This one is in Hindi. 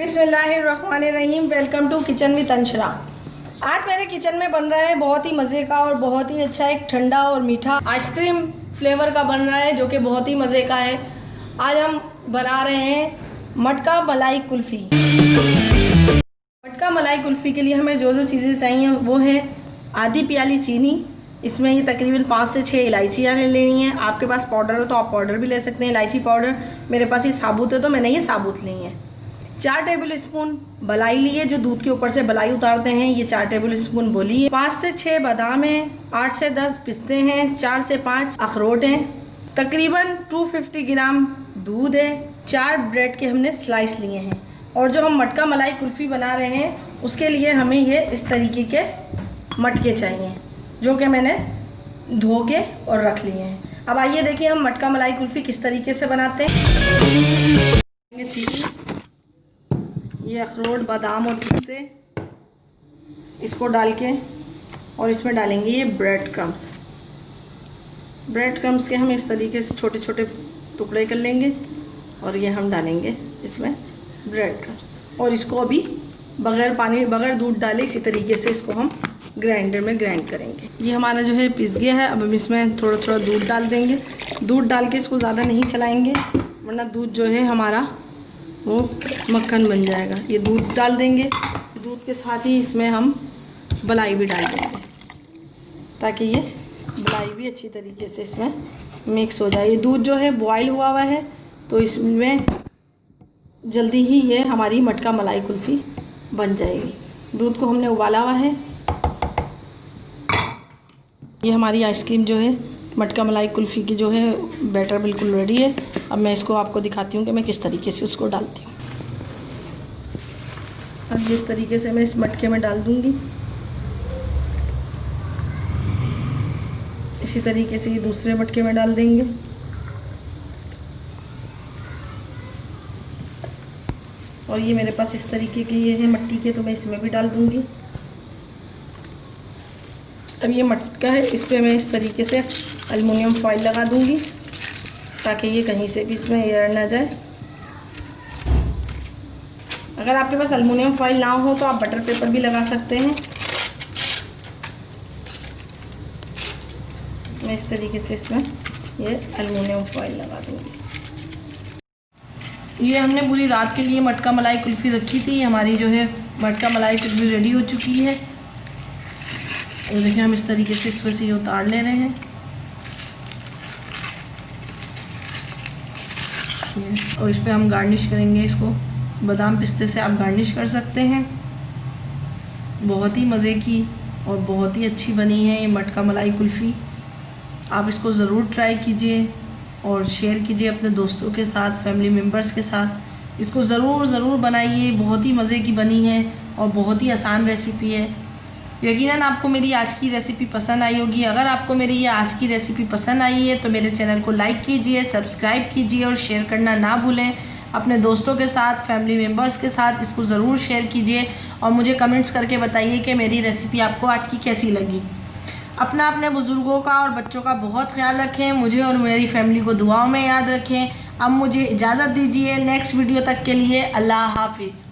बिस्मिल्लाहिर्रहमानिर्रहीम। Welcome to kitchen with Anshara. आज मेरे किचन में बन रहा है बहुत ही मज़े का और बहुत ही अच्छा एक ठंडा और मीठा आइसक्रीम फ्लेवर का बन रहा है जो कि बहुत ही मज़े का है। आज हम बना रहे हैं मटका मलाई कुल्फ़ी। मटका मलाई कुल्फ़ी के लिए हमें जो जो चीज़ें चाहिए वो है आधी प्याली चीनी, इसमें ये तकरीबन 5 से 6 इलायचियाँ लेनी है। आपके पास पाउडर हो तो आप पाउडर भी ले सकते हैं, इलायची पाउडर। मेरे पास ये साबुत है तो मैंने ये साबुत ली है। 4 टेबल स्पून बलाई ली है, जो दूध के ऊपर से बलाई उतारते हैं, ये 4 टेबल स्पून बोली है। 5 से 6 बादाम हैं, 8 से 10 पिस्ते हैं, 4 से 5 अखरोट हैं, तकरीबन 250 ग्राम दूध है, 4 ब्रेड के हमने स्लाइस लिए हैं। और जो हम मटका मलाई कुल्फ़ी बना रहे हैं उसके लिए हमें ये इस तरीके के मटके चाहिए जो कि मैंने धो के और रख लिए हैं। अब आइए देखिए हम मटका मलाई कुल्फ़ी किस तरीके से बनाते हैं। ये अखरोट, बादाम और पिस्ते इसको डाल के और इसमें डालेंगे ये ब्रेड क्रम्स। ब्रेड क्रम्स के हम इस तरीके से छोटे छोटे टुकड़े कर लेंगे और ये हम डालेंगे इसमें ब्रेड क्रम्स। और इसको अभी बग़ैर पानी बग़ैर दूध डाले इसी तरीके से इसको हम ग्राइंडर में ग्राइंड करेंगे। ये हमारा जो है पिस गया है। अब हम इसमें थोड़ा थोड़ा दूध डाल देंगे। दूध डाल के इसको ज़्यादा नहीं चलाएंगे वरना दूध जो है हमारा वो मक्खन बन जाएगा। ये दूध डाल देंगे, दूध के साथ ही इसमें हम मलाई भी डाल देंगे ताकि ये मलाई भी अच्छी तरीके से इसमें मिक्स हो जाए। ये दूध जो है बॉयल हुआ है तो इसमें जल्दी ही ये हमारी मटका मलाई कुल्फ़ी बन जाएगी। दूध को हमने उबाला हुआ है। ये हमारी आइसक्रीम जो है मटका मलाई कुल्फ़ी की जो है बैटर बिल्कुल रेडी है। अब मैं इसको आपको दिखाती हूँ कि मैं किस तरीके से उसको डालती हूँ। अब जिस तरीके से मैं इस मटके में डाल दूँगी इसी तरीके से ये दूसरे मटके में डाल देंगे। और ये मेरे पास इस तरीके के ये है मिट्टी के, तो मैं इसमें भी डाल दूँगी। अब ये मटका है, इस पर मैं इस तरीके से एल्युमिनियम फॉइल लगा दूँगी ताकि ये कहीं से भी इसमें एयर ना जाए। अगर आपके पास एल्युमिनियम फॉइल ना हो तो आप बटर पेपर भी लगा सकते हैं। मैं इस तरीके से इसमें ये एल्युमिनियम फॉइल लगा दूँगी। ये हमने पूरी रात के लिए मटका मलाई कुल्फ़ी रखी थी। हमारी जो है मटका मलाई कुल्फ़ी रेडी हो चुकी है। और देखिए हम इस तरीके से इसमें से उतार ले रहे हैं और इस पर हम गार्निश करेंगे। इसको बादाम पिस्ते से आप गार्निश कर सकते हैं। बहुत ही मज़े की और बहुत ही अच्छी बनी है ये मटका मलाई कुल्फ़ी। आप इसको ज़रूर ट्राई कीजिए और शेयर कीजिए अपने दोस्तों के साथ, फैमिली मेम्बर्स के साथ। इसको ज़रूर बनाइए। बहुत ही मज़े की बनी है और बहुत ही आसान रेसिपी है। यकीनन आपको मेरी आज की रेसिपी पसंद आई होगी। अगर आपको मेरी ये आज की रेसिपी पसंद आई है तो मेरे चैनल को लाइक कीजिए, सब्सक्राइब कीजिए और शेयर करना ना भूलें। अपने दोस्तों के साथ, फैमिली मेम्बर्स के साथ इसको ज़रूर शेयर कीजिए और मुझे कमेंट्स करके बताइए कि मेरी रेसिपी आपको आज की कैसी लगी। अपने बुज़ुर्गों का और बच्चों का बहुत ख्याल रखें। मुझे और मेरी फैमिली को दुआओं में याद रखें। अब मुझे इजाज़त दीजिए। नेक्स्ट वीडियो तक के लिए अल्लाह हाफिज़।